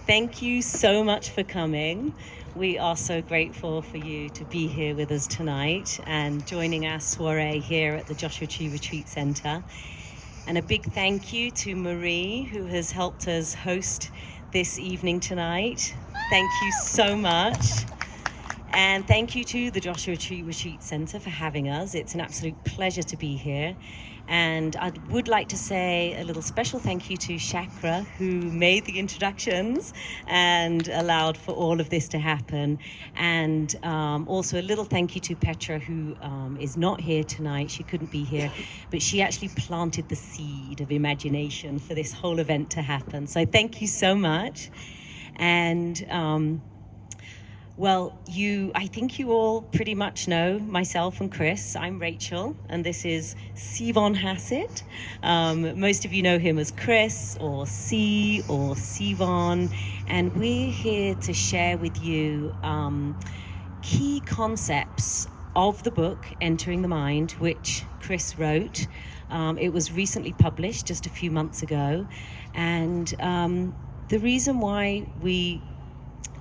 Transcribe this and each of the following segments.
Thank you so much for coming. We are so grateful for you to be here with us tonight and joining our soiree here at the Joshua Tree Retreat Center. And a big thank you to Marie, who has helped us host this evening tonight. Thank you so much. And thank you to the Joshua Tree Retreat Center for having us. It's an absolute pleasure to be here. And I would like to say a little special thank you to Chakra, who made the introductions and allowed for all of this to happen. And also a little thank you to Petra, who is not here tonight. She couldn't be here, but she actually planted the seed of imagination for this whole event to happen. So thank you so much. And well, I think you all pretty much know myself and Chris. I'm Rachel, and this is Sivon Hassett. Most of you know him as Chris, or C, or Sivon, and we're here to share with you key concepts of the book, Entering the Mind, which Chris wrote. It was recently published just a few months ago, and the reason why we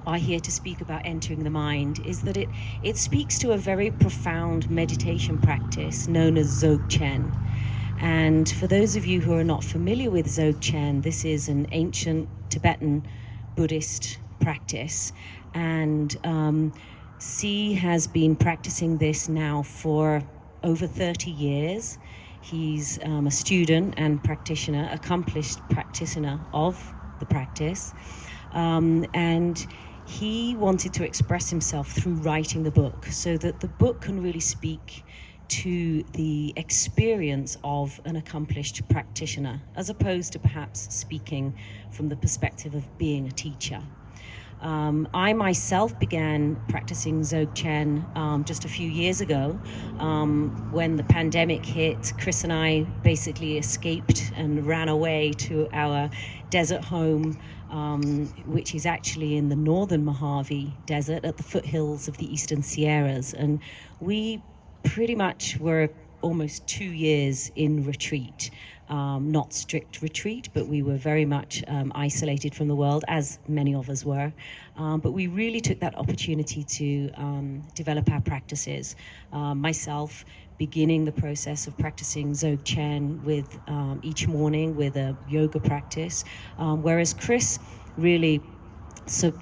are here to speak about entering the mind is that it speaks to a very profound meditation practice known as Dzogchen. And for those of you who are not familiar with Dzogchen, this is an ancient Tibetan Buddhist practice. And C has been practicing this now for over 30 years. He's a student and practitioner, accomplished practitioner of the practice. And he wanted to express himself through writing the book so that the book can really speak to the experience of an accomplished practitioner, as opposed to perhaps speaking from the perspective of being a teacher. I myself began practicing Dzogchen just a few years ago. When the pandemic hit, Chris and I basically escaped and ran away to our desert home, which is actually in the northern Mojave Desert at the foothills of the Eastern Sierras. And we pretty much were almost 2 years in retreat. Not strict retreat, but we were very much isolated from the world, as many of us were. But we really took that opportunity to develop our practices. Myself beginning the process of practicing Dzogchen with each morning with a yoga practice, whereas Chris really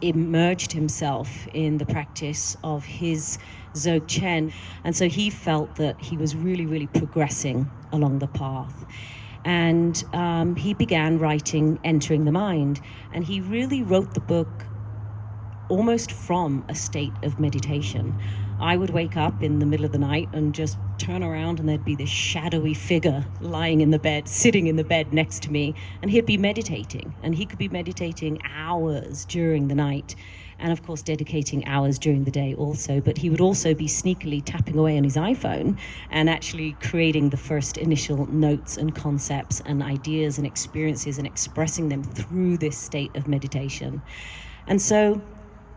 immersed himself in the practice of his Dzogchen, and so he felt that he was really, really progressing along the path. And he began writing Entering the Mind, and he really wrote the book almost from a state of meditation. I would wake up in the middle of the night and just turn around, and there'd be this shadowy figure lying in the bed, sitting in the bed next to me, and he'd be meditating, and he could be meditating hours during the night, and of course dedicating hours during the day also. But he would also be sneakily tapping away on his iPhone and actually creating the first initial notes and concepts and ideas and experiences and expressing them through this state of meditation. And so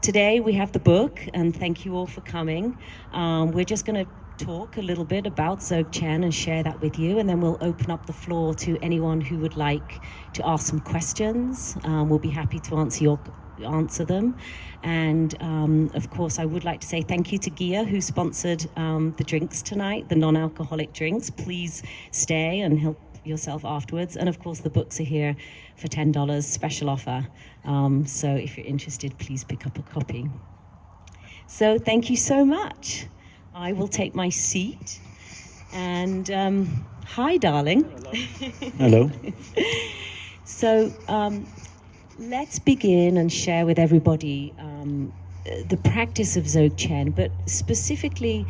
today we have the book, and thank you all for coming. We're just going to talk a little bit about Dzogchen and share that with you, and then we'll open up the floor to anyone who would like to ask some questions. We'll be happy to answer them. And of course, I would like to say thank you to Gia, who sponsored the drinks tonight, the non-alcoholic drinks. Please stay and help yourself afterwards. And of course, the books are here for $10, special offer. So if you're interested, please pick up a copy. So thank you so much. I will take my seat. And hi, darling. Hello. So let's begin and share with everybody the practice of Dzogchen, but specifically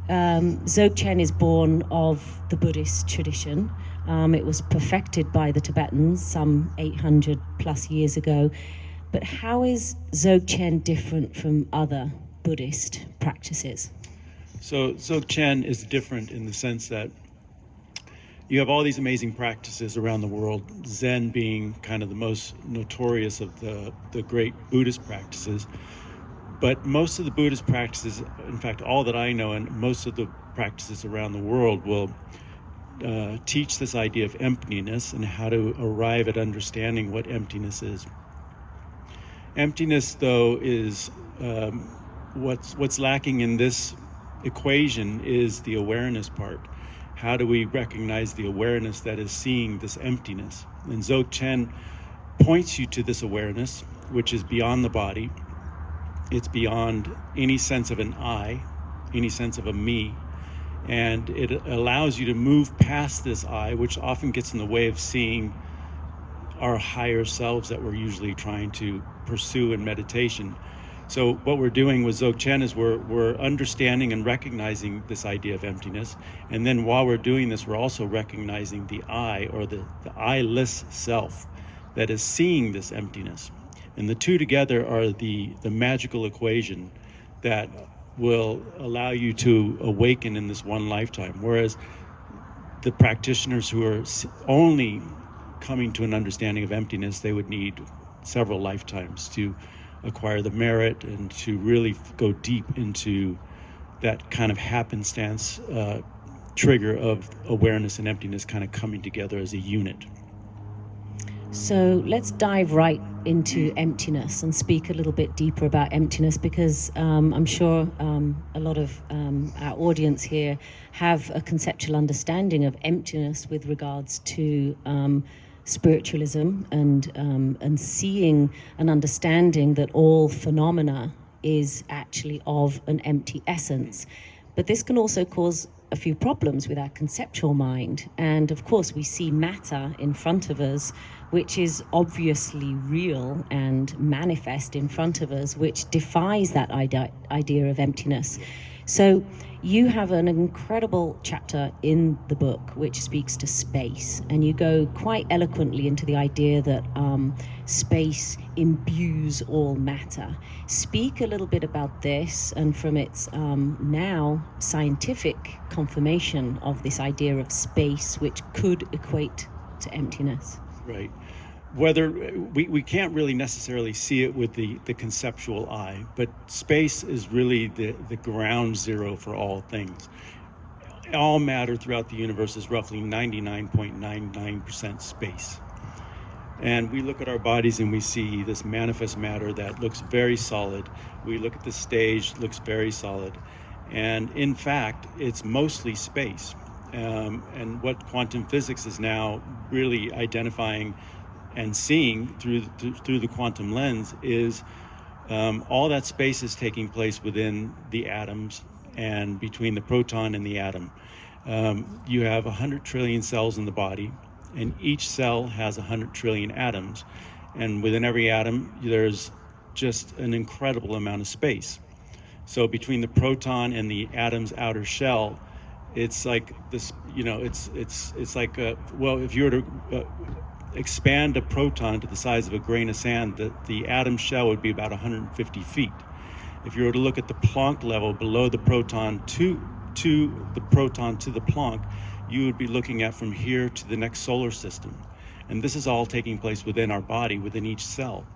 Dzogchen is born of the Buddhist tradition. It was perfected by the Tibetans some 800 plus years ago. But how is Dzogchen different from other Buddhist practices? So Dzogchen is different in the sense that you have all these amazing practices around the world, Zen being kind of the most notorious of the great Buddhist practices. But most of the Buddhist practices, in fact, all that I know, and most of the practices around the world will teach this idea of emptiness and how to arrive at understanding what emptiness is. Emptiness, though, is what's lacking in this equation is the awareness part. How do we recognize the awareness that is seeing this emptiness? And Dzogchen points you to this awareness, which is beyond the body. It's beyond any sense of an I, any sense of a me. And it allows you to move past this I, which often gets in the way of seeing our higher selves that we're usually trying to pursue in meditation. So what we're doing with Dzogchen is we're understanding and recognizing this idea of emptiness. And then while we're doing this, we're also recognizing the I, or the I-less self that is seeing this emptiness. And the two together are the magical equation that will allow you to awaken in this one lifetime. Whereas the practitioners who are only coming to an understanding of emptiness, they would need several lifetimes to acquire the merit and to really go deep into that kind of happenstance trigger of awareness and emptiness kind of coming together as a unit. So let's dive right into emptiness and speak a little bit deeper about emptiness, because I'm sure a lot of our audience here have a conceptual understanding of emptiness with regards to spiritualism and seeing and understanding that all phenomena is actually of an empty essence. But this can also cause a few problems with our conceptual mind. And of course, we see matter in front of us, which is obviously real and manifest in front of us, which defies that idea of emptiness. So you have an incredible chapter in the book which speaks to space, and you go quite eloquently into the idea that space imbues all matter. Speak a little bit about this, and from its now scientific confirmation of this idea of space, which could equate to emptiness. Right. Whether we can't really necessarily see it with the conceptual eye, but space is really the ground zero for all things. All matter throughout the universe is roughly 99.99% space. And we look at our bodies and we see this manifest matter that looks very solid. We look at the stage, looks very solid. And in fact, it's mostly space. And what quantum physics is now really identifying and seeing through the quantum lens is all that space is taking place within the atoms and between the proton and the atom. You have 100 trillion cells in the body, and each cell has 100 trillion atoms. And within every atom, there's just an incredible amount of space. So between the proton and the atom's outer shell, it's like this, it's like, well, if you were to expand a proton to the size of a grain of sand, the atom shell would be about 150 feet. If you were to look at the Planck level below the proton to the proton to the Planck, you would be looking at from here to the next solar system. And this is all taking place within our body, within each cell.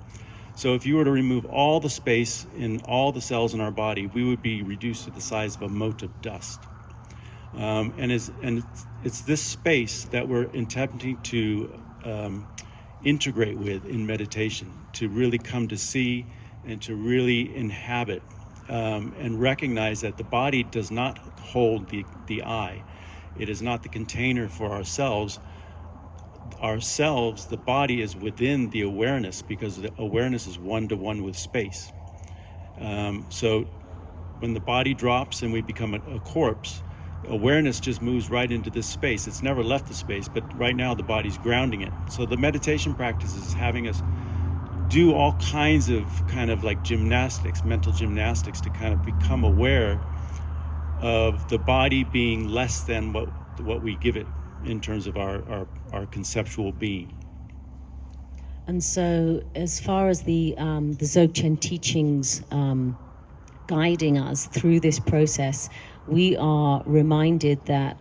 So if you were to remove all the space in all the cells in our body, we would be reduced to the size of a mote of dust. And it's this space that we're attempting to integrate with in meditation, to really come to see and to really inhabit and recognize that the body does not hold the I. It is not the container for ourselves. Ourselves, the body is within the awareness, because the awareness is one-to-one with space. So when the body drops and we become a corpse, awareness just moves right into this space. It's never left the space, but right now the body's grounding it. So the meditation practice is having us do all kinds of kind of like gymnastics, mental gymnastics, to kind of become aware of the body being less than what we give it in terms of our conceptual being. And so as far as the Dzogchen teachings guiding us through this process, we are reminded that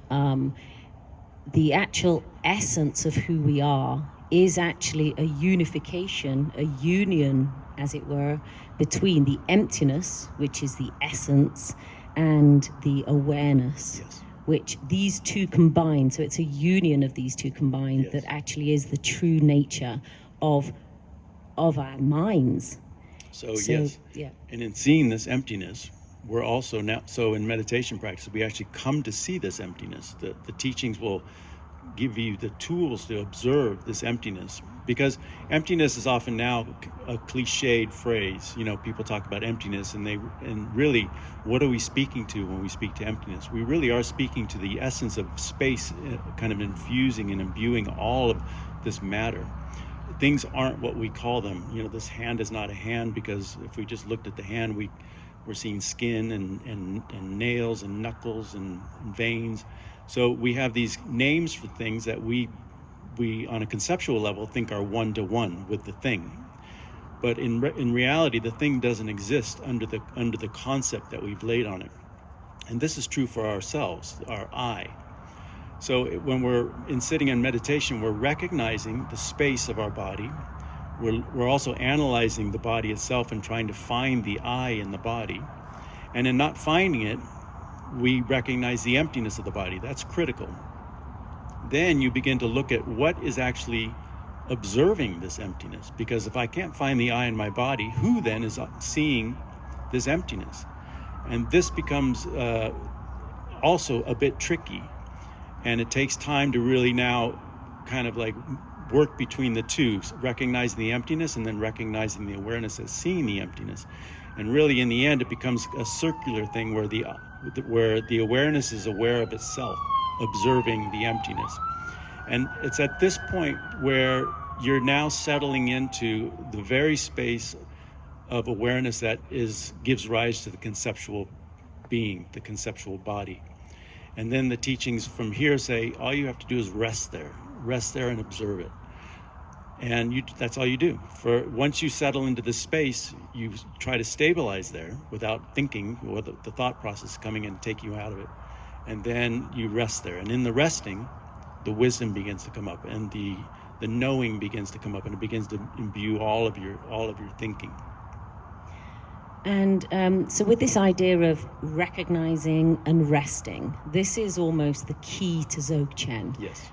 the actual essence of who we are is actually a unification, a union, as it were, between the emptiness, which is the essence, and the awareness. Yes. Which these two combine. So it's a union of these two combined. Yes. That actually is the true nature of our minds. So yes, yeah. and in seeing this emptiness, we're also now, so in meditation practice, we actually come to see this emptiness. The teachings will give you the tools to observe this emptiness, because emptiness is often now a cliched phrase. You know, people talk about emptiness, and really, what are we speaking to when we speak to emptiness? We really are speaking to the essence of space, kind of infusing and imbuing all of this matter. Things aren't what we call them. You know, this hand is not a hand, because if we just looked at the hand, we're seeing skin and nails and knuckles and veins. So we have these names for things that we on a conceptual level think are one-to-one with the thing. But in reality, the thing doesn't exist under the concept that we've laid on it. And this is true for ourselves, our I. So when we're sitting in meditation, we're recognizing the space of our body. We're also analyzing the body itself and trying to find the I in the body. And in not finding it, we recognize the emptiness of the body. That's critical. Then you begin to look at what is actually observing this emptiness. Because if I can't find the I in my body, who then is seeing this emptiness? And this becomes also a bit tricky. And it takes time to really now kind of like work between the two, recognizing the emptiness and then recognizing the awareness as seeing the emptiness. And really, in the end, it becomes a circular thing where the awareness is aware of itself, observing the emptiness. And it's at this point where you're now settling into the very space of awareness that gives rise to the conceptual being, the conceptual body. And then the teachings from here say, all you have to do is rest there and observe it. And that's all you do. Once you settle into this space, you try to stabilize there without thinking, or the thought process coming in and taking you out of it. And then you rest there. And in the resting, the wisdom begins to come up, and the knowing begins to come up, and it begins to imbue all of your thinking. And so with this idea of recognizing and resting, this is almost the key to Dzogchen. Yes.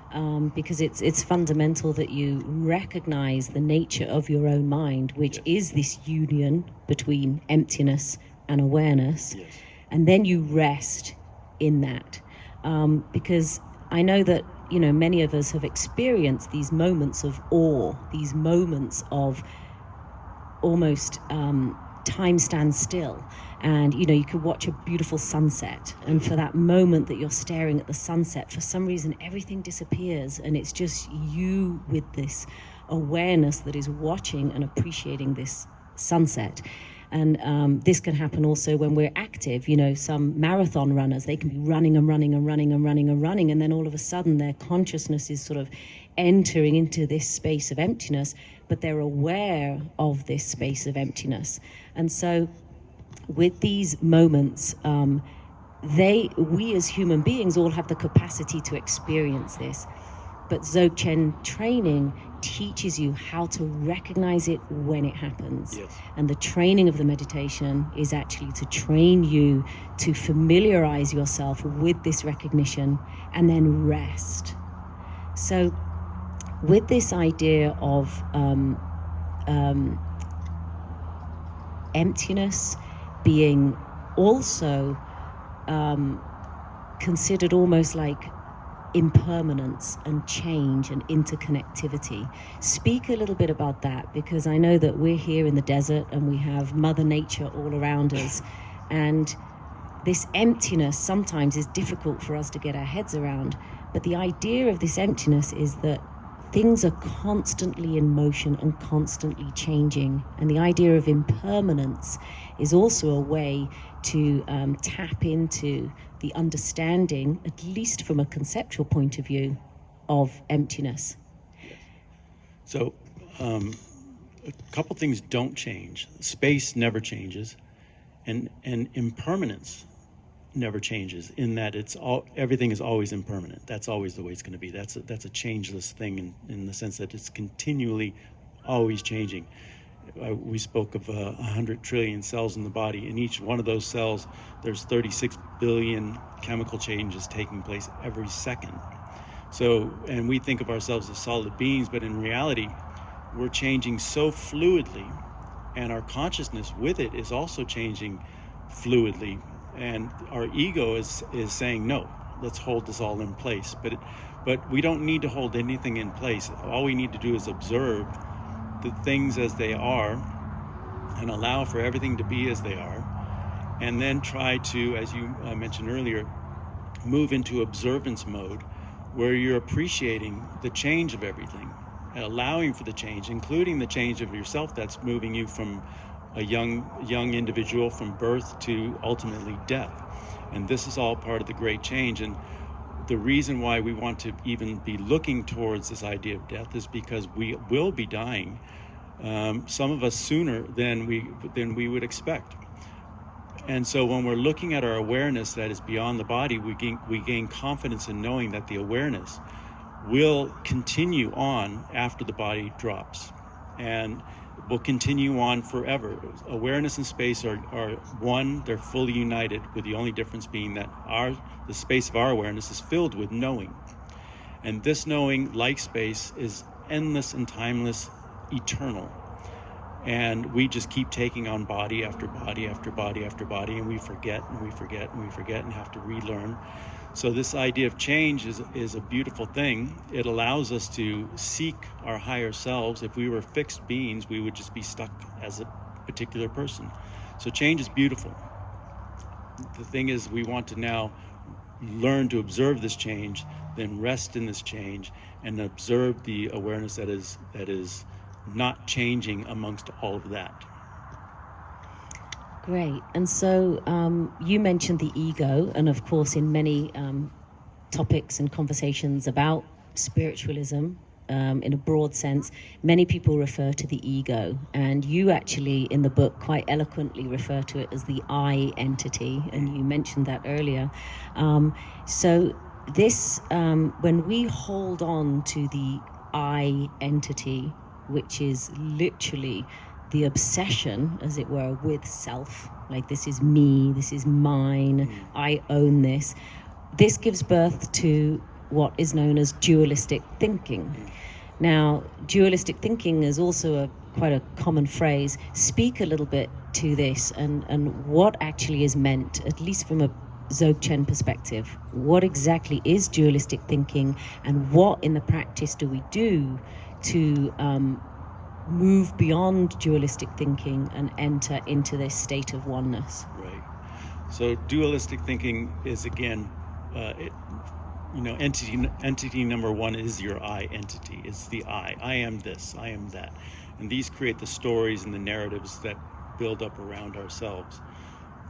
Because it's fundamental that you recognize the nature of your own mind, which is this union between emptiness and awareness. Yes. And then you rest in that. Because I know that, you know, many of us have experienced these moments of awe, these moments of almost time stands still, and you know, you could watch a beautiful sunset, and for that moment that you're staring at the sunset, for some reason everything disappears, and it's just you with this awareness that is watching and appreciating this sunset. And this can happen also when we're active. You know, some marathon runners, they can be running and running and running and running and running, and then all of a sudden their consciousness is sort of entering into this space of emptiness, but they're aware of this space of emptiness. And so with these moments, we as human beings all have the capacity to experience this. But Dzogchen training teaches you how to recognize it when it happens. Yes. And the training of the meditation is actually to train you to familiarize yourself with this recognition and then rest. So with this idea of emptiness being also considered almost like impermanence and change and interconnectivity. Speak a little bit about that, because I know that we're here in the desert and we have Mother Nature all around us, and this emptiness sometimes is difficult for us to get our heads around. But the idea of this emptiness is that things are constantly in motion and constantly changing. And the idea of impermanence is also a way to tap into the understanding, at least from a conceptual point of view, of emptiness. So a couple things don't change. Space never changes, and impermanence never changes, in that everything is always impermanent. That's always the way it's going to be. That's a changeless thing in the sense that it's continually always changing. We spoke of 100 trillion cells in the body. In each one of those cells, there's 36 billion chemical changes taking place every second. So, and we think of ourselves as solid beings, but in reality, we're changing so fluidly and our consciousness with it is also changing fluidly, and our ego is saying, no, let's hold this all in place. But we don't need to hold anything in place. All we need to do is observe the things as they are and allow for everything to be as they are, and then try to, as you mentioned earlier, move into observance mode, where you're appreciating the change of everything, allowing for the change, including the change of yourself that's moving you from a young individual from birth to ultimately death. And this is all part of the great change. And the reason why we want to even be looking towards this idea of death is because we will be dying, some of us sooner than we would expect. And so when we're looking at our awareness that is beyond the body, we gain confidence in knowing that the awareness will continue on after the body drops, and will continue on forever. Awareness and space are one, they're fully united, with the only difference being that the space of our awareness is filled with knowing. And this knowing, like space, is endless and timeless, eternal. And we just keep taking on body after body after body after body, and we forget and we forget and we forget and have to relearn. So this idea of change is a beautiful thing. It allows us to seek our higher selves. If we were fixed beings, we would just be stuck as a particular person. So change is beautiful. The thing is, we want to now learn to observe this change, then rest in this change, and observe the awareness that is not changing amongst all of that. Great. And so you mentioned the ego, and of course in many topics and conversations about spiritualism, in a broad sense, many people refer to the ego, and you actually in the book quite eloquently refer to it as the I entity, and you mentioned that earlier. So this, when we hold on to the I entity, which is literally the obsession, as it were, with self, like this is me, this is mine, I own this. This gives birth to what is known as dualistic thinking. Now, dualistic thinking is also quite a common phrase. Speak a little bit to this and what actually is meant, at least from a Dzogchen perspective. What exactly is dualistic thinking, and what in the practice do we do to move beyond dualistic thinking and enter into this state of oneness? Right. So dualistic thinking is, again, entity number one is your I entity. It's the I am this, I am that. And these create the stories and the narratives that build up around ourselves.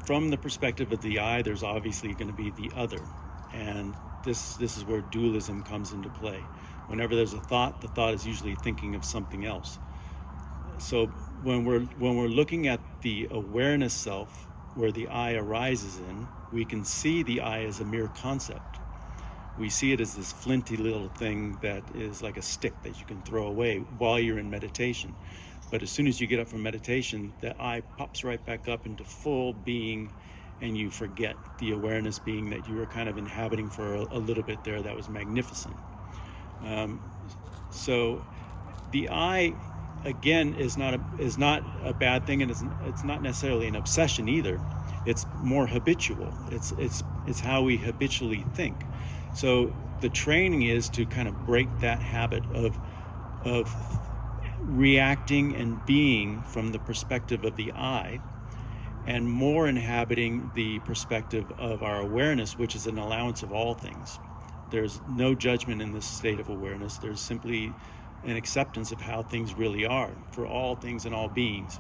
From the perspective of the I, there's obviously going to be the other. And this is where dualism comes into play. Whenever there's a thought, the thought is usually thinking of something else. So when we're looking at the awareness self, where the I arises in, we can see the I as a mere concept. We see it as this flinty little thing that is like a stick that you can throw away while you're in meditation. But as soon as you get up from meditation, the I pops right back up into full being, and you forget the awareness being that you were kind of inhabiting for a little bit there. That was magnificent. So the I, again, is not a bad thing, and it's not necessarily an obsession either. It's more habitual. It's how we habitually think. So the training is to kind of break that habit of reacting and being from the perspective of the I, and more inhabiting the perspective of our awareness, which is an allowance of all things. There's no judgment in this state of awareness. There's simply an acceptance of how things really are for all things and all beings.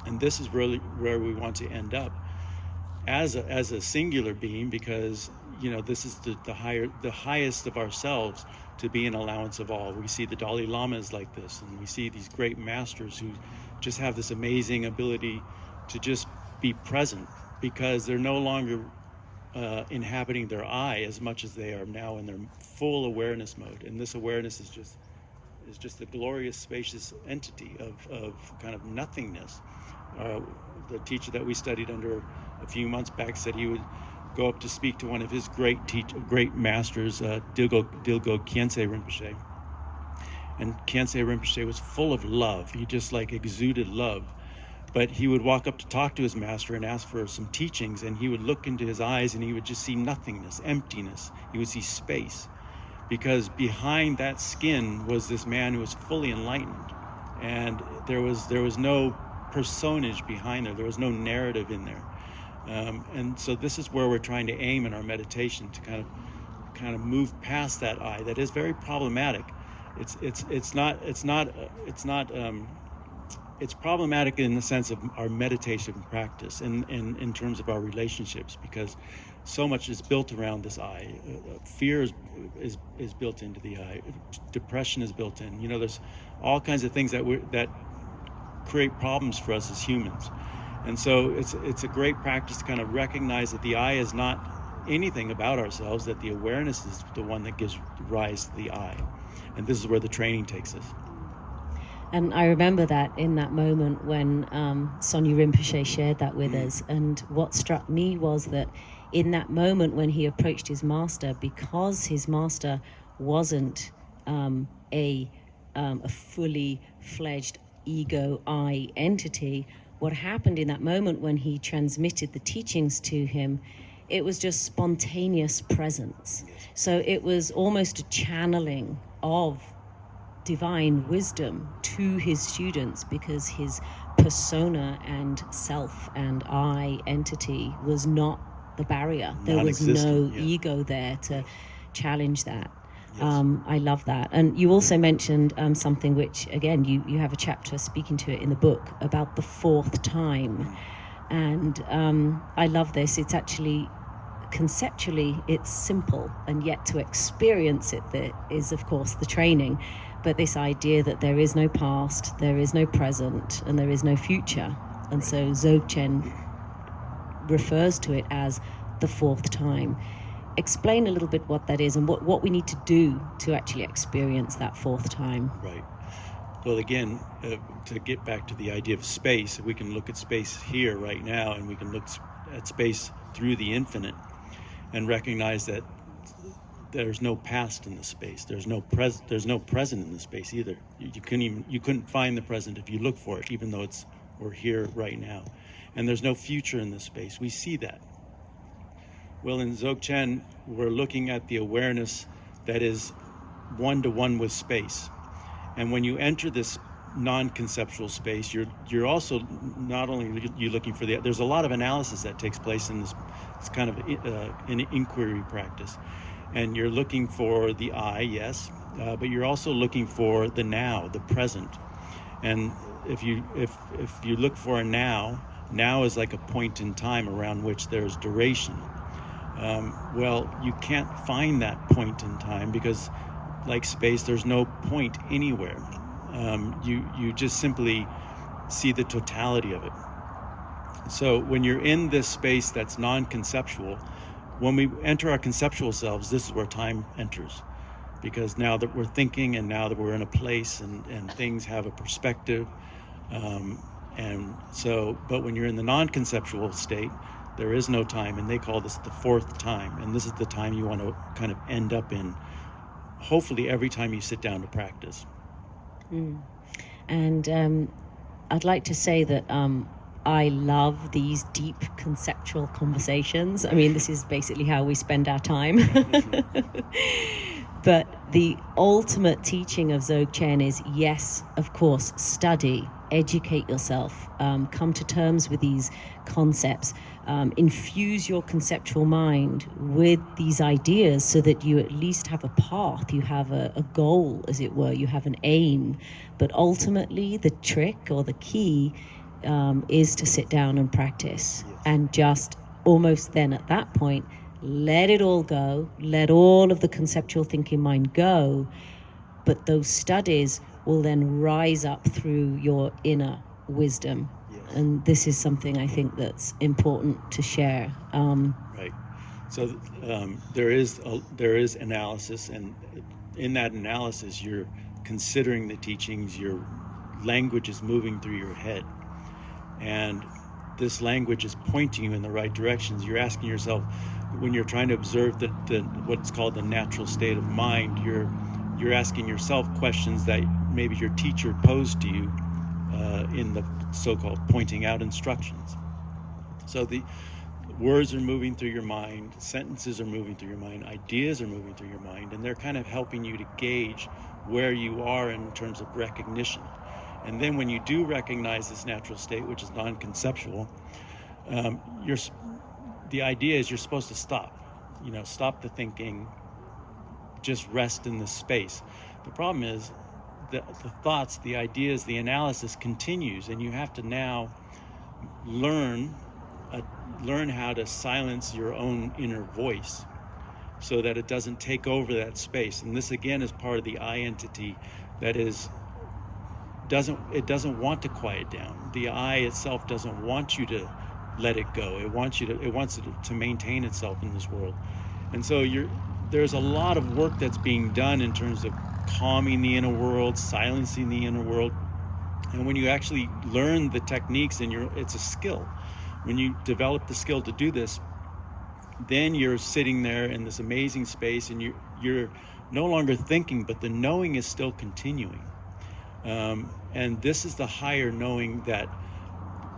And this is really where we want to end up as a singular being, because this is the highest of ourselves, to be an allowance of all. We see the Dalai Lama is like this, and we see these great masters who just have this amazing ability to just be present, because they're no longer inhabiting their I as much as they are now in their full awareness mode. And this awareness is just a glorious, spacious entity of kind of nothingness. The teacher that we studied under a few months back said he would go up to speak to one of his great masters, Dilgo Khyentse Rinpoche. And Khyentse Rinpoche was full of love. He just like exuded love. But he would walk up to talk to his master and ask for some teachings, and he would look into his eyes and he would just see nothingness, emptiness. He would see space, because behind that skin was this man who was fully enlightened, and there was no personage behind there. There was no narrative in there. And so this is where we're trying to aim in our meditation, to kind of move past that I that is very problematic. It's problematic in the sense of our meditation practice, and in terms of our relationships, because so much is built around this I. Fear is built into the I. Depression is built in. You know, there's all kinds of things that create problems for us as humans. And so it's a great practice to kind of recognize that the I is not anything about ourselves, that the awareness is the one that gives rise to the I. And this is where the training takes us. And I remember that in that moment when Sonia Rinpoche shared that with us. And what struck me was that in that moment when he approached his master, because his master wasn't a fully fledged ego I entity, what happened in that moment when he transmitted the teachings to him, it was just spontaneous presence. So it was almost a channeling of divine wisdom to his students, because his persona and self and I entity was not the barrier. There was no ego there to challenge that. Yes. I love that. And you also mentioned something which, again, you have a chapter speaking to it in the book about the fourth time. And I love this. It's actually, conceptually, it's simple, and yet to experience it is, of course, the training. But this idea that there is no past, there is no present, and there is no future. And so Dzogchen refers to it as the fourth time. Explain a little bit what that is and what we need to do to actually experience that fourth time. Right. Well, again, to get back to the idea of space, we can look at space here right now, and we can look at space through the infinite and recognize that there's no past in the space. There's no present in the space either. You couldn't find the present if you look for it, even though we're here right now. And there's no future in the space. We see that. Well, in Dzogchen, we're looking at the awareness that is one-to-one with space. And when you enter this non-conceptual space, you're also not only you looking for there's a lot of analysis that takes place in this. It's kind of an inquiry practice. And you're looking for the I, yes, but you're also looking for the now, the present. And if you look for a now is like a point in time around which there's duration. Well, you can't find that point in time because, like space, there's no point anywhere. You just simply see the totality of it. So when you're in this space that's non-conceptual, when we enter our conceptual selves, this is where time enters, because now that we're thinking and now that we're in a place and things have a perspective, and so, but when you're in the non-conceptual state, there is no time, and they call this the fourth time, and this is the time you want to kind of end up in, hopefully every time you sit down to practice. And I'd like to say that I love these deep conceptual conversations. I mean, this is basically how we spend our time. But the ultimate teaching of Dzogchen is, yes, of course, study, educate yourself, come to terms with these concepts, infuse your conceptual mind with these ideas so that you at least have a path, you have a goal, as it were, you have an aim. But ultimately, the trick or the key is to sit down and practice, and just almost then at that point, let it all go, let all of the conceptual thinking mind go, but those studies will then rise up through your inner wisdom. Yes. And this is something I think that's important to share. Right. So there is analysis, and in that analysis, you're considering the teachings, your language is moving through your head. And this language is pointing you in the right directions. You're asking yourself, when you're trying to observe what's called the natural state of mind, you're asking yourself questions that maybe your teacher posed to you in the so-called pointing out instructions. So the words are moving through your mind, sentences are moving through your mind, ideas are moving through your mind, and they're kind of helping you to gauge where you are in terms of recognition. And then when you do recognize this natural state, which is non-conceptual, the idea is you're supposed to stop. Stop the thinking, just rest in this space. The problem is the thoughts, the ideas, the analysis continues, and you have to now learn how to silence your own inner voice so that it doesn't take over that space. And this again is part of the I entity that doesn't want to quiet down. The I itself doesn't want you to let it go. It wants it to maintain itself in this world. And so there's a lot of work that's being done in terms of calming the inner world, silencing the inner world. And when you actually learn the techniques, it's a skill. When you develop the skill to do this, then you're sitting there in this amazing space, and you're no longer thinking, but the knowing is still continuing. And this is the higher knowing that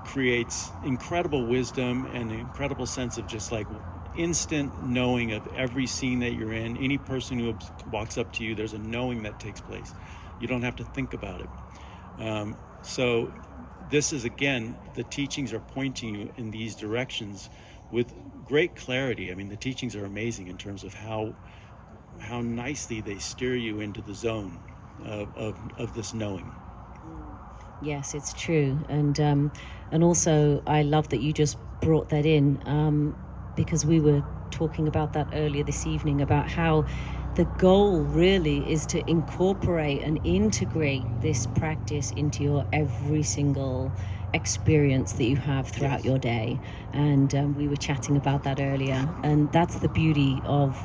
creates incredible wisdom and an incredible sense of just like instant knowing of every scene that you're in. Any person who walks up to you, there's a knowing that takes place. You don't have to think about it. So this is, again, the teachings are pointing you in these directions with great clarity. I mean, the teachings are amazing in terms of how nicely they steer you into the zone of this knowing. Yes, it's true. And also I love that you just brought that in, because we were talking about that earlier this evening, about how the goal really is to incorporate and integrate this practice into your every single experience that you have throughout your day. And we were chatting about that earlier, and that's the beauty of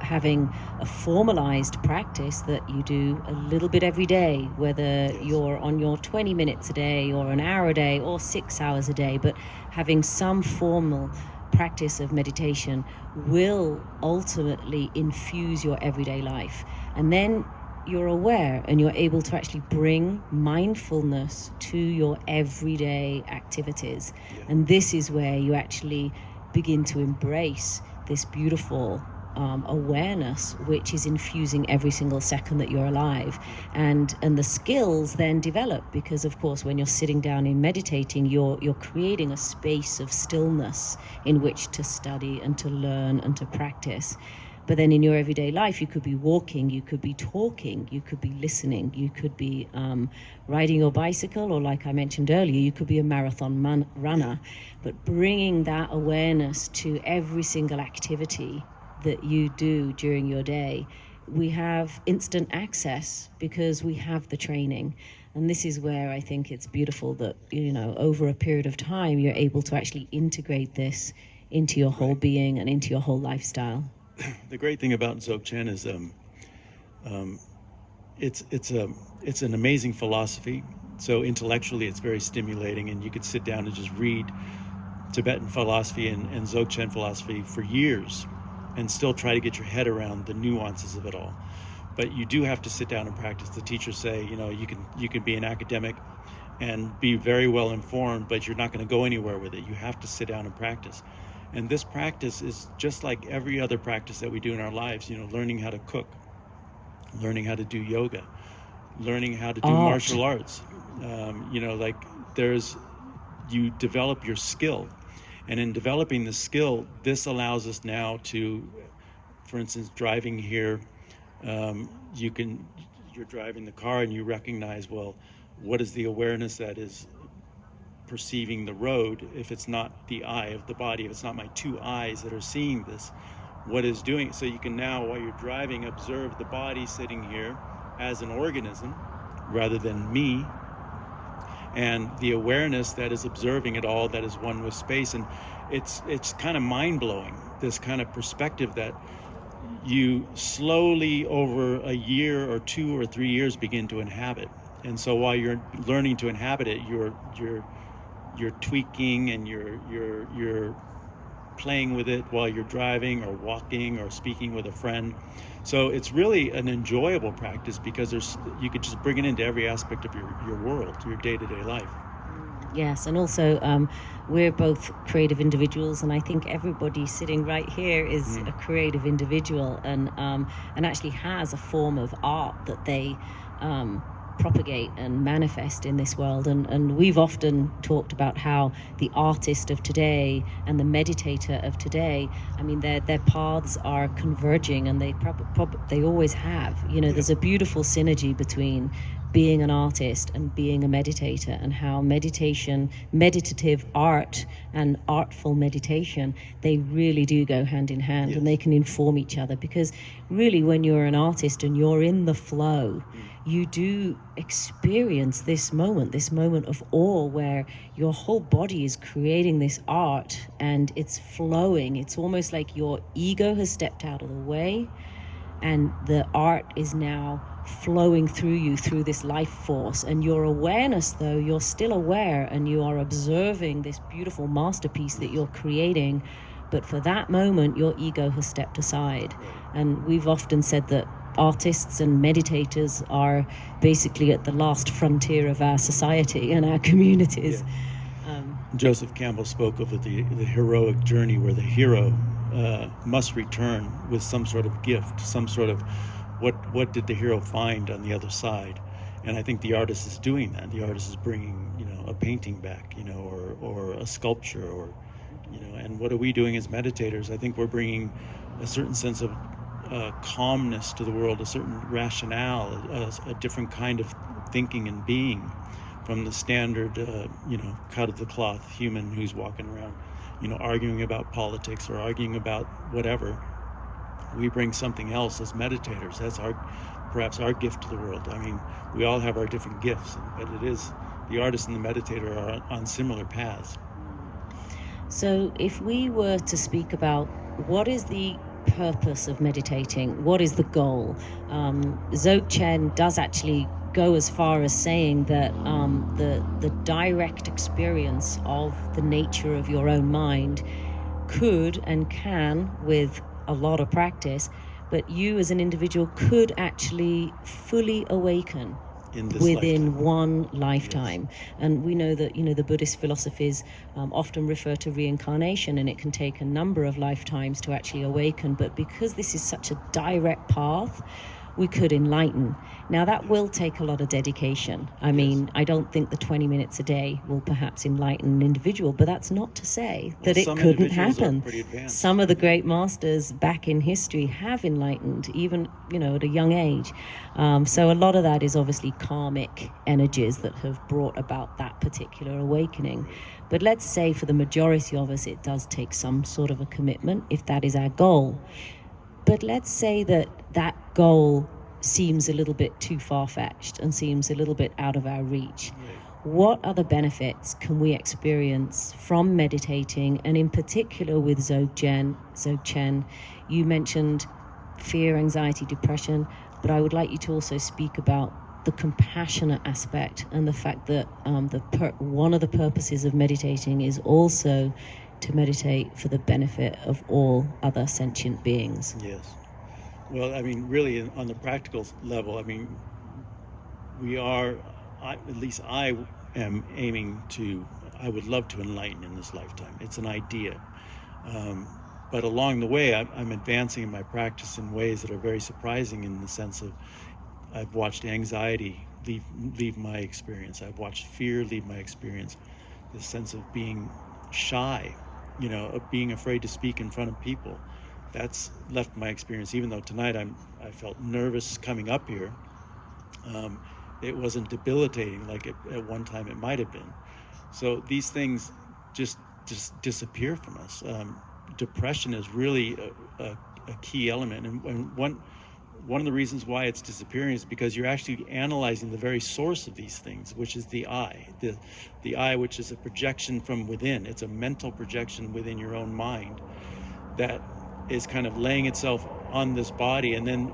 having a formalized practice that you do a little bit every day, whether you're on your 20 minutes a day or an hour a day or 6 hours a day, but having some formal practice of meditation will ultimately infuse your everyday life. And then you're aware and you're able to actually bring mindfulness to your everyday activities. And this is where you actually begin to embrace this beautiful awareness, which is infusing every single second that you're alive. And the skills then develop, because of course when you're sitting down and meditating, you're creating a space of stillness in which to study and to learn and to practice. But then in your everyday life, you could be walking, you could be talking, you could be listening, you could be riding your bicycle, or like I mentioned earlier, you could be a marathon runner. But bringing that awareness to every single activity that you do during your day, we have instant access because we have the training. And this is where I think it's beautiful that, over a period of time, you're able to actually integrate this into your whole being and into your whole lifestyle. The great thing about Dzogchen is it's an amazing philosophy. So intellectually, it's very stimulating, and you could sit down and just read Tibetan philosophy and Dzogchen philosophy for years and still try to get your head around the nuances of it all. But you do have to sit down and practice. The teachers say, you can be an academic and be very well informed, but you're not going to go anywhere with it. You have to sit down and practice. And this practice is just like every other practice that we do in our lives, learning how to cook, learning how to do yoga, learning how to do martial arts. You develop your skill. And in developing the skill, this allows us now to, for instance, driving here, you're driving the car and you recognize, well, what is the awareness that is perceiving the road? If it's not the eye of the body, if it's not my two eyes that are seeing this, what is doing it? So you can now, while you're driving, observe the body sitting here as an organism rather than me, and the awareness that is observing it all, that is one with space. And it's kind of mind-blowing, this kind of perspective that you slowly over a year or 2 or 3 years begin to inhabit. And so while you're learning to inhabit it, you're tweaking and you're playing with it while you're driving or walking or speaking with a friend. So it's really an enjoyable practice because you could just bring it into every aspect of your world, your day-to-day life. Yes, and also we're both creative individuals, and I think everybody sitting right here is a creative individual, and actually has a form of art that they propagate and manifest in this world. And we've often talked about how the artist of today and the meditator of today, I mean, their paths are converging, and they always have. There's a beautiful synergy between being an artist and being a meditator, and how meditative art and artful meditation, they really do go hand in hand. Yes. And they can inform each other, because really when you're an artist and you're in the flow, you do experience this moment of awe, where your whole body is creating this art and it's flowing. It's almost like your ego has stepped out of the way, and the art is now flowing through you, through this life force. And your awareness, though, you're still aware, and you are observing this beautiful masterpiece that you're creating. But for that moment, your ego has stepped aside. And we've often said that artists and meditators are basically at the last frontier of our society and our communities. Yeah. Joseph Campbell spoke of the heroic journey, where the hero must return with some sort of gift, some sort of what did the hero find on the other side. And I think the artist is doing that. The artist is bringing a painting back, or a sculpture, or and what are we doing as meditators? I think we're bringing a certain sense of calmness to the world, a certain rationale, a different kind of thinking and being from the standard cut of the cloth human who's walking around arguing about politics or arguing about whatever. We bring something else as meditators. That's perhaps our gift to the world. I mean, we all have our different gifts, but it is the artist and the meditator are on similar paths. So if we were to speak about what is the purpose of meditating, what is the goal, Dzogchen does actually go as far as saying that the direct experience of the nature of your own mind could and can, with a lot of practice, but you as an individual could actually fully awaken within one lifetime. Yes. And we know that the Buddhist philosophies often refer to reincarnation, and it can take a number of lifetimes to actually awaken. But because this is such a direct path, we could enlighten. Now that will take a lot of dedication. I mean, I don't think the 20 minutes a day will perhaps enlighten an individual, but that's not to say that it couldn't happen. Some of the great masters back in history have enlightened, even at a young age. So a lot of that is obviously karmic energies that have brought about that particular awakening. But let's say for the majority of us, it does take some sort of a commitment if that is our goal. But let's say that goal seems a little bit too far-fetched and seems a little bit out of our reach. What other benefits can we experience from meditating, and in particular with Dzogchen? You mentioned fear, anxiety, depression, but I would like you to also speak about the compassionate aspect and the fact that one of the purposes of meditating is also to meditate for the benefit of all other sentient beings. Yes. Well, I mean, really, on the practical level, I mean, at least I am aiming to, I would love to enlighten in this lifetime. It's an idea. But along the way, I'm advancing in my practice in ways that are very surprising, in the sense of I've watched anxiety leave my experience. I've watched fear leave my experience. The sense of being shy, of being afraid to speak in front of people. That's left my experience. Even though tonight I felt nervous coming up here, it wasn't debilitating like at one time it might have been. So these things just disappear from us. Depression is really a key element, and one of the reasons why it's disappearing is because you're actually analyzing the very source of these things, which is the I. The I, which is a projection from within. It's a mental projection within your own mind that is kind of laying itself on this body, and then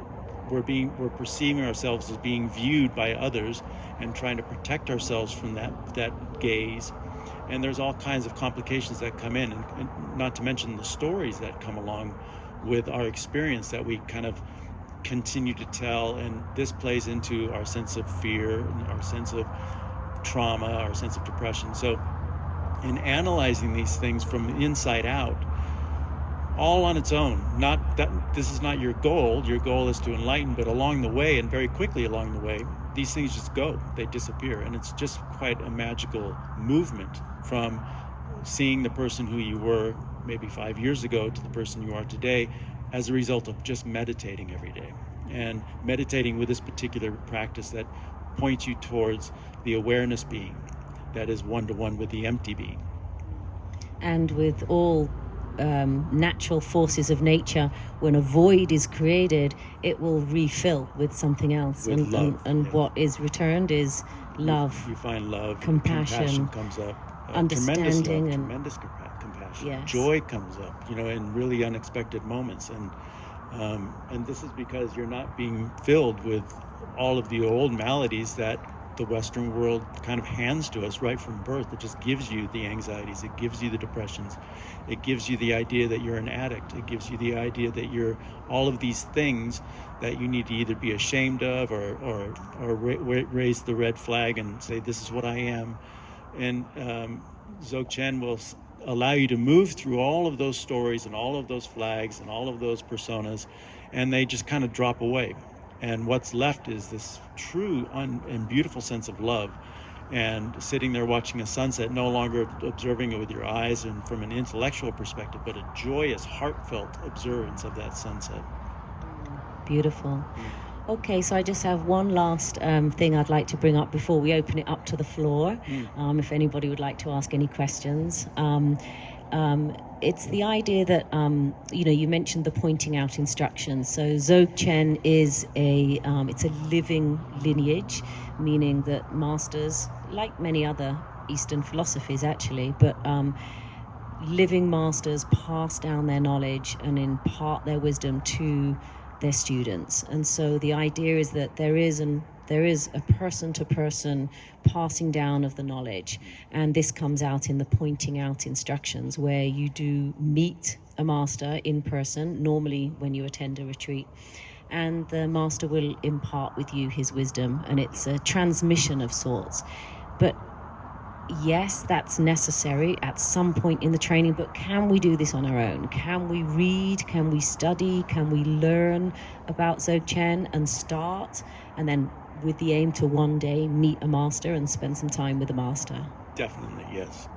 we're perceiving ourselves as being viewed by others and trying to protect ourselves from that gaze. And there's all kinds of complications that come in, and not to mention the stories that come along with our experience that we kind of continue to tell, and this plays into our sense of fear, our sense of trauma, our sense of depression. So in analyzing these things from the inside out, all on its own, not that this is not your goal is to enlighten, but along the way, and very quickly along the way, these things just go, they disappear. And it's just quite a magical movement from seeing the person who you were maybe 5 years ago to the person you are today, as a result of just meditating every day, and meditating with this particular practice that points you towards the awareness being that is one-to-one with the empty being. And with all natural forces of nature, when a void is created, it will refill with something else. With love, and what is returned is love. You find love, compassion comes up, understanding, tremendous compassion. Yes. Joy comes up, in really unexpected moments, and this is because you're not being filled with all of the old maladies that the Western world kind of hands to us right from birth. It just gives you the anxieties, it gives you the depressions, it gives you the idea that you're an addict, it gives you the idea that you're all of these things that you need to either be ashamed of or raise the red flag and say, this is what I am. And Dzogchen will allow you to move through all of those stories and all of those flags and all of those personas, and they just kind of drop away. And what's left is this true and beautiful sense of love, and sitting there watching a sunset, no longer observing it with your eyes and from an intellectual perspective, but a joyous, heartfelt observance of that sunset. Beautiful. Okay, so I just have one last thing I'd like to bring up before we open it up to the floor, if anybody would like to ask any questions. It's the idea that, you mentioned the pointing out instructions. So Dzogchen is it's a living lineage, meaning that masters, like many other Eastern philosophies actually, but living masters pass down their knowledge and impart their wisdom to their students. And so the idea is that there is a person-to-person passing down of the knowledge, and this comes out in the pointing out instructions, where you do meet a master in person, normally when you attend a retreat, and the master will impart with you his wisdom, and it's a transmission of sorts. But yes, that's necessary at some point in the training, but can we do this on our own? Can we read? Can we study? Can we learn about Dzogchen and start, and then with the aim to one day meet a master and spend some time with the master? Definitely, yes.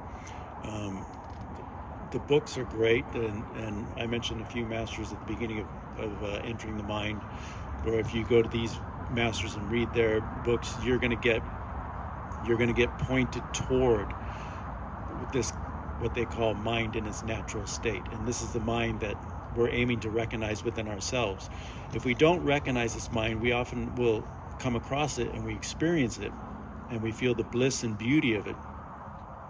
The books are great, and I mentioned a few masters at the beginning of Entering the Mind, where if you go to these masters and read their books, you're going to get pointed toward this, what they call mind in its natural state. And this is the mind that we're aiming to recognize within ourselves. If we don't recognize this mind, we often will come across it and we experience it and we feel the bliss and beauty of it,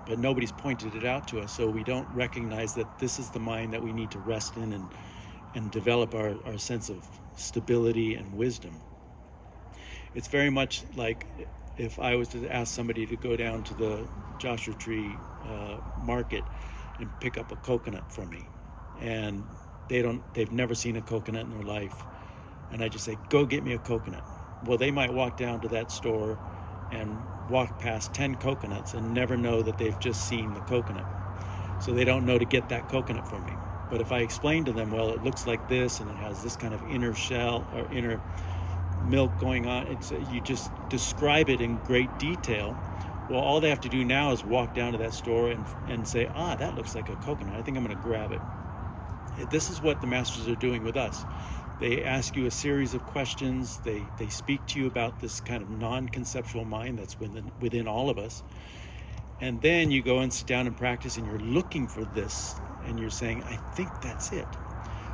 but nobody's pointed it out to us, so we don't recognize that this is the mind that we need to rest in and develop our sense of stability and wisdom. It's very much like if I was to ask somebody to go down to the Joshua Tree market and pick up a coconut from me, and they've never seen a coconut in their life, and I just say, go get me a coconut. Well, they might walk down to that store and walk past 10 coconuts and never know that they've just seen the coconut. So they don't know to get that coconut from me. But if I explain to them, well, it looks like this, and it has this kind of inner shell or inner milk going on, you just describe it in great detail. Well, all they have to do now is walk down to that store and say, that looks like a coconut. I think I'm going to grab it. This is what the masters are doing with us. They ask you a series of questions. They speak to you about this kind of non-conceptual mind that's within all of us. And then you go and sit down and practice, and you're looking for this, and you're saying, I think that's it.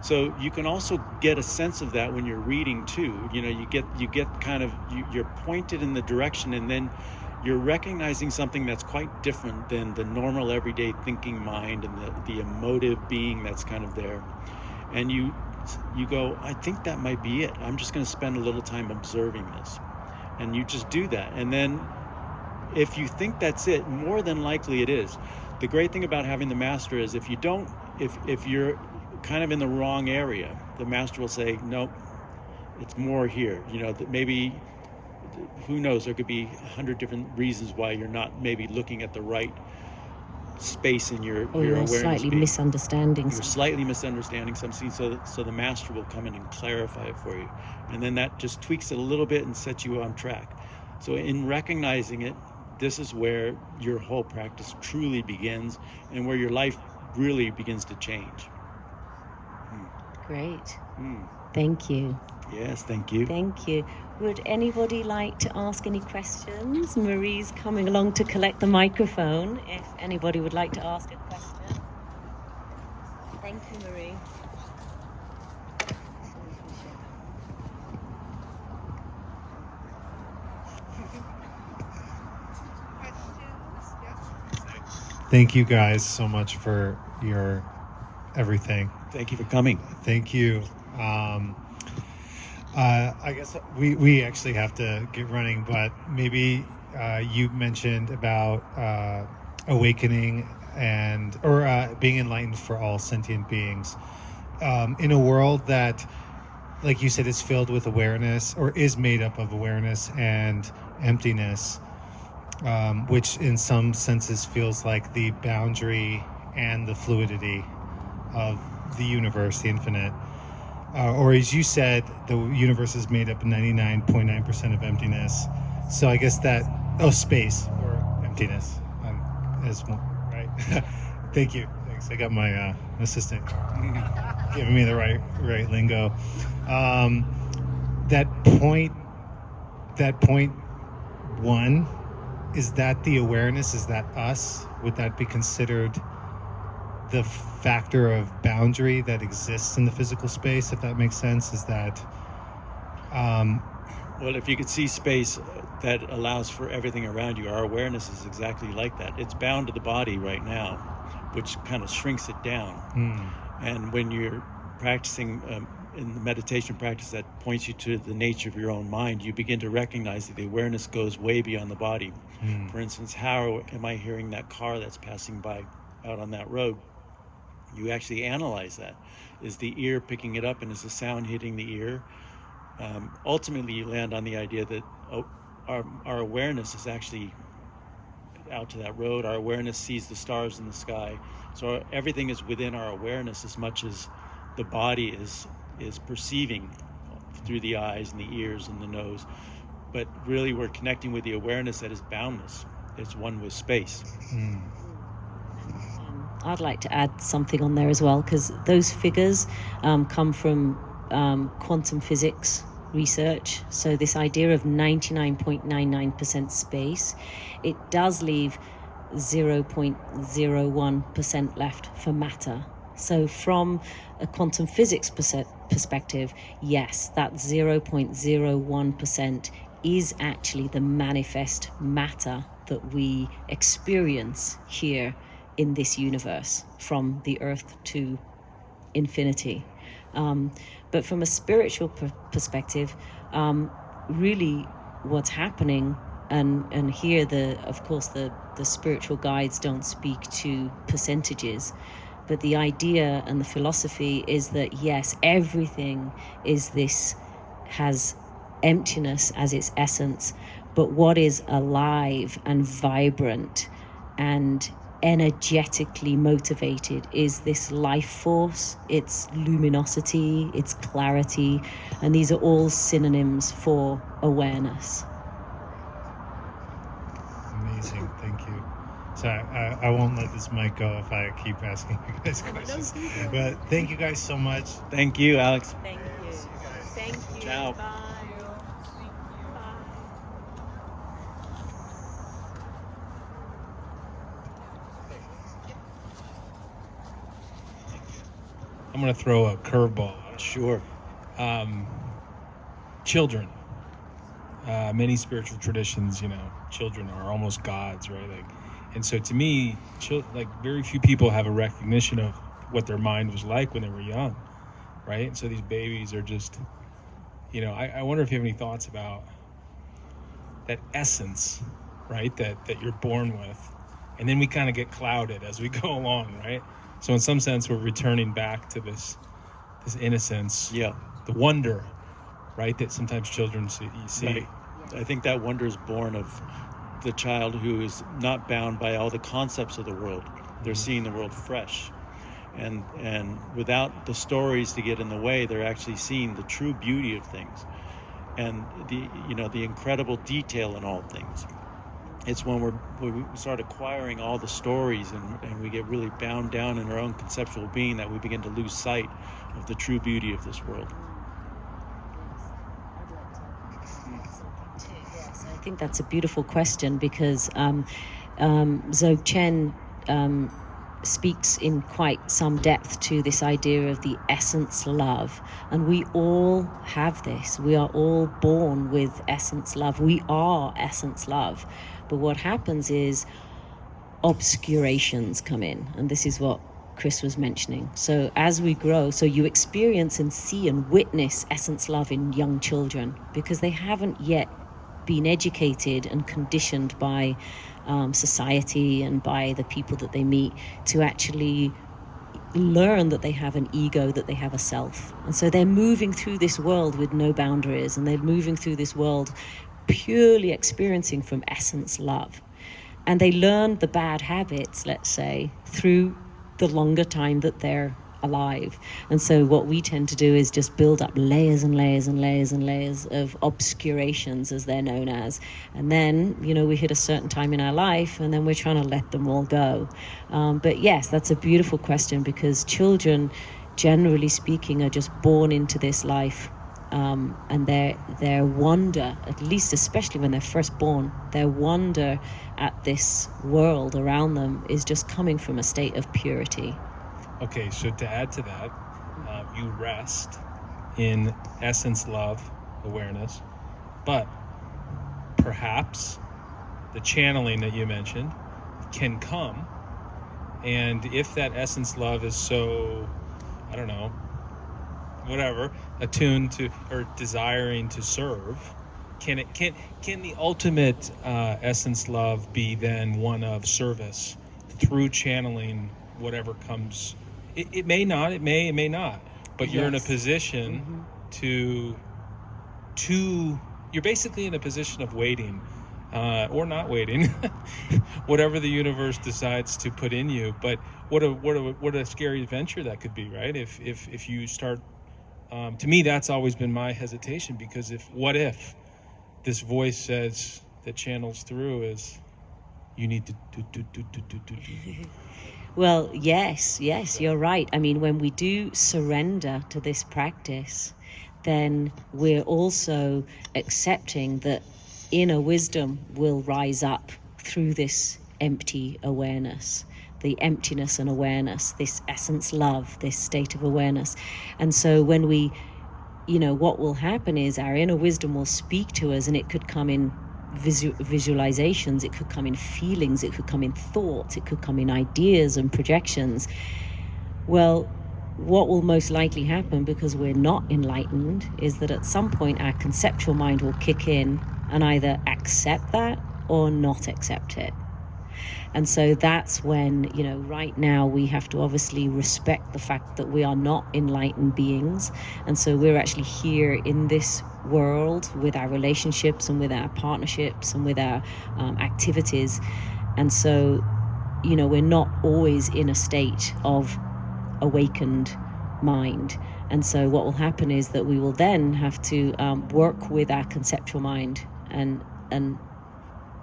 So you can also get a sense of that when you're reading too. You get kind of, you're pointed in the direction, and then you're recognizing something that's quite different than the normal everyday thinking mind and the emotive being that's kind of there. And you go, I think that might be it. I'm just going to spend a little time observing this. And you just do that. And then if you think that's it, more than likely it is. The great thing about having the master is if you're kind of in the wrong area, the master will say, nope, it's more here. That maybe, who knows, there could be 100 different reasons why you're not maybe looking at the right space in your awareness. Slightly misunderstanding. You're slightly misunderstanding something, so the master will come in and clarify it for you. And then that just tweaks it a little bit and sets you on track. So in recognizing it, this is where your whole practice truly begins and where your life really begins to change. Great. Thank you. Yes, thank you. Thank you. Would anybody like to ask any questions? Marie's coming along to collect the microphone if anybody would like to ask a question. Thank you, Marie. Thank you guys so much for your everything. Thank you for coming. Thank you. I guess we actually have to get running, but maybe you mentioned about awakening or being enlightened for all sentient beings. In a world that, like you said, is filled with awareness or is made up of awareness and emptiness, which in some senses feels like the boundary and the fluidity of the universe, the infinite. Or as you said, the universe is made up of 99.9% of emptiness. So I guess space or emptiness is one, right? Thank you. Thanks. I got my assistant giving me the right lingo. That point one, is that the awareness? Is that us? Would that be considered the factor of boundary that exists in the physical space, if that makes sense? Is that well, if you could see space that allows for everything around you, our awareness is exactly like that. It's bound to the body right now, which kind of shrinks it down. And when you're practicing in the meditation practice that points you to the nature of your own mind, you begin to recognize that the awareness goes way beyond the body. For instance, how am I hearing that car that's passing by out on that road? You actually analyze that. Is the ear picking it up, and is the sound hitting the ear? Ultimately, you land on the idea that our awareness is actually out to that road. Our awareness sees the stars in the sky. So everything is within our awareness as much as the body is perceiving through the eyes and the ears and the nose. But really, we're connecting with the awareness that is boundless. It's one with space. I'd like to add something on there as well, because those figures come from quantum physics research. So this idea of 99.99% space, it does leave 0.01% left for matter. So from a quantum physics perspective, yes, that 0.01% is actually the manifest matter that we experience here in this universe, from the earth to infinity. But from a spiritual perspective, really what's happening, and here of course the spiritual guides don't speak to percentages, but the idea and the philosophy is that yes, everything has emptiness as its essence, but what is alive and vibrant and energetically motivated is this life force, its luminosity, its clarity, and these are all synonyms for awareness. Amazing, thank you. So I won't let this mic go if I keep asking you guys questions. But thank you guys so much. Thank you, Alex. Thank you. Thank you. Ciao. Bye. I'm going to throw a curveball. Sure. Children. Many spiritual traditions, children are almost gods, right? And so to me, very few people have a recognition of what their mind was like when they were young, right? And so these babies are just, I wonder if you have any thoughts about that essence right? That you're born with, and then we kind of get clouded as we go along, right? So in some sense, we're returning back to this innocence, Yeah. the wonder, right? That sometimes children see. Right. I think that wonder is born of the child who is not bound by all the concepts of the world. They're seeing the world fresh. And without the stories to get in the way, they're actually seeing the true beauty of things and the incredible detail in all things. It's when we start acquiring all the stories and we get really bound down in our own conceptual being that we begin to lose sight of the true beauty of this world. Yes, I think that's a beautiful question because Dzogchen speaks in quite some depth to this idea of the essence love, and we all have this. We are all born with essence love. We are essence love, but what happens is obscurations come in, and this is what Chris was mentioning. So as we grow, so you experience and see and witness essence love in young children because they haven't yet been educated and conditioned by society and by the people that they meet to actually learn that they have an ego, that they have a self. And so they're moving through this world with no boundaries, and they're moving through this world purely experiencing from essence love. And they learn the bad habits, let's say, through the longer time that they're alive. And so what we tend to do is just build up layers and layers and layers and layers of obscurations, as they're known as. And then, we hit a certain time in our life and then we're trying to let them all go. But yes, that's a beautiful question because children, generally speaking, are just born into this life. And their wonder, at least especially when they're first born, their wonder at this world around them is just coming from a state of purity. Okay, so to add to that, you rest in essence love awareness, but perhaps the channeling that you mentioned can come, and if that essence love is so, I don't know, whatever, attuned to or desiring to serve, can the ultimate essence love be then one of service through channeling whatever comes? It may not, it may not, but you're in a position to you're basically in a position of waiting or not waiting, whatever the universe decides to put in you. But what a scary adventure that could be, right? If you start, to me, that's always been my hesitation, because what if this voice says that channels through is you need to do. Well, yes, you're right. I mean, when we do surrender to this practice, then we're also accepting that inner wisdom will rise up through this empty awareness, the emptiness and awareness, this essence love, this state of awareness. And so when we, what will happen is our inner wisdom will speak to us, and it could come in visualizations, it could come in feelings, it could come in thoughts, it could come in ideas and projections. Well, what will most likely happen, because we're not enlightened, is that at some point our conceptual mind will kick in and either accept that or not accept it. And so that's when, right now we have to obviously respect the fact that we are not enlightened beings. And so we're actually here in this world with our relationships and with our partnerships and with our activities. And so, we're not always in a state of awakened mind. And so what will happen is that we will then have to work with our conceptual mind and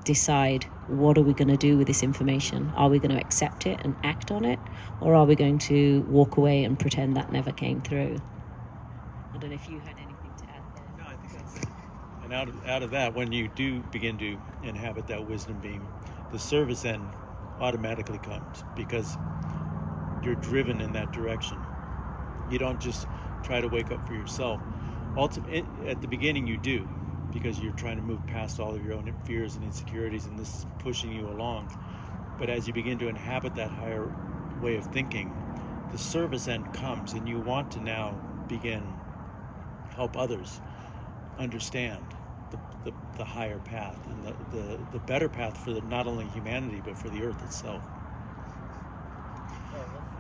decide, what are we going to do with this information? Are we going to accept it and act on it, or are we going to walk away and pretend that never came through? I don't know if you had anything to add there. No, I think that's it. And out of that, when you do begin to inhabit that wisdom being, the service end automatically comes, because you're driven in that direction. You don't just try to wake up for yourself. At the beginning you do, because you're trying to move past all of your own fears and insecurities, and this is pushing you along. But as you begin to inhabit that higher way of thinking, the service end comes, and you want to now begin help others understand the higher path and the better path for not only humanity but for the earth itself.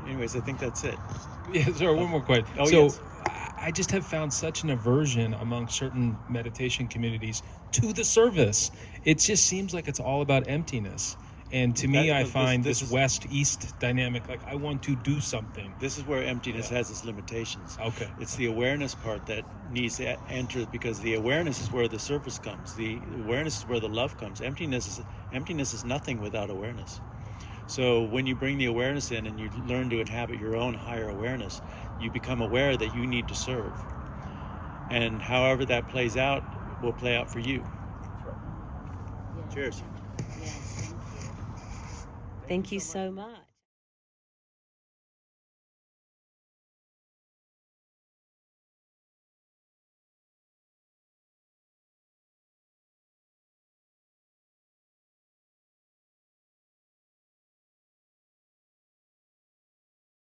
Anyways, I think that's it. Yeah, sorry, one more question. Oh, so yes. I just have found such an aversion among certain meditation communities to the service. It just seems like it's all about emptiness. And to me, I find this West-East dynamic, like I want to do something. This is where emptiness has its limitations. Okay. It's the awareness part that needs to enter, because the awareness is where the service comes. The awareness is where the love comes. Emptiness is nothing without awareness. So when you bring the awareness in and you learn to inhabit your own higher awareness, you become aware that you need to serve. And however that plays out will play out for you. Yeah. Cheers. Yes, thank you. Thank you so much.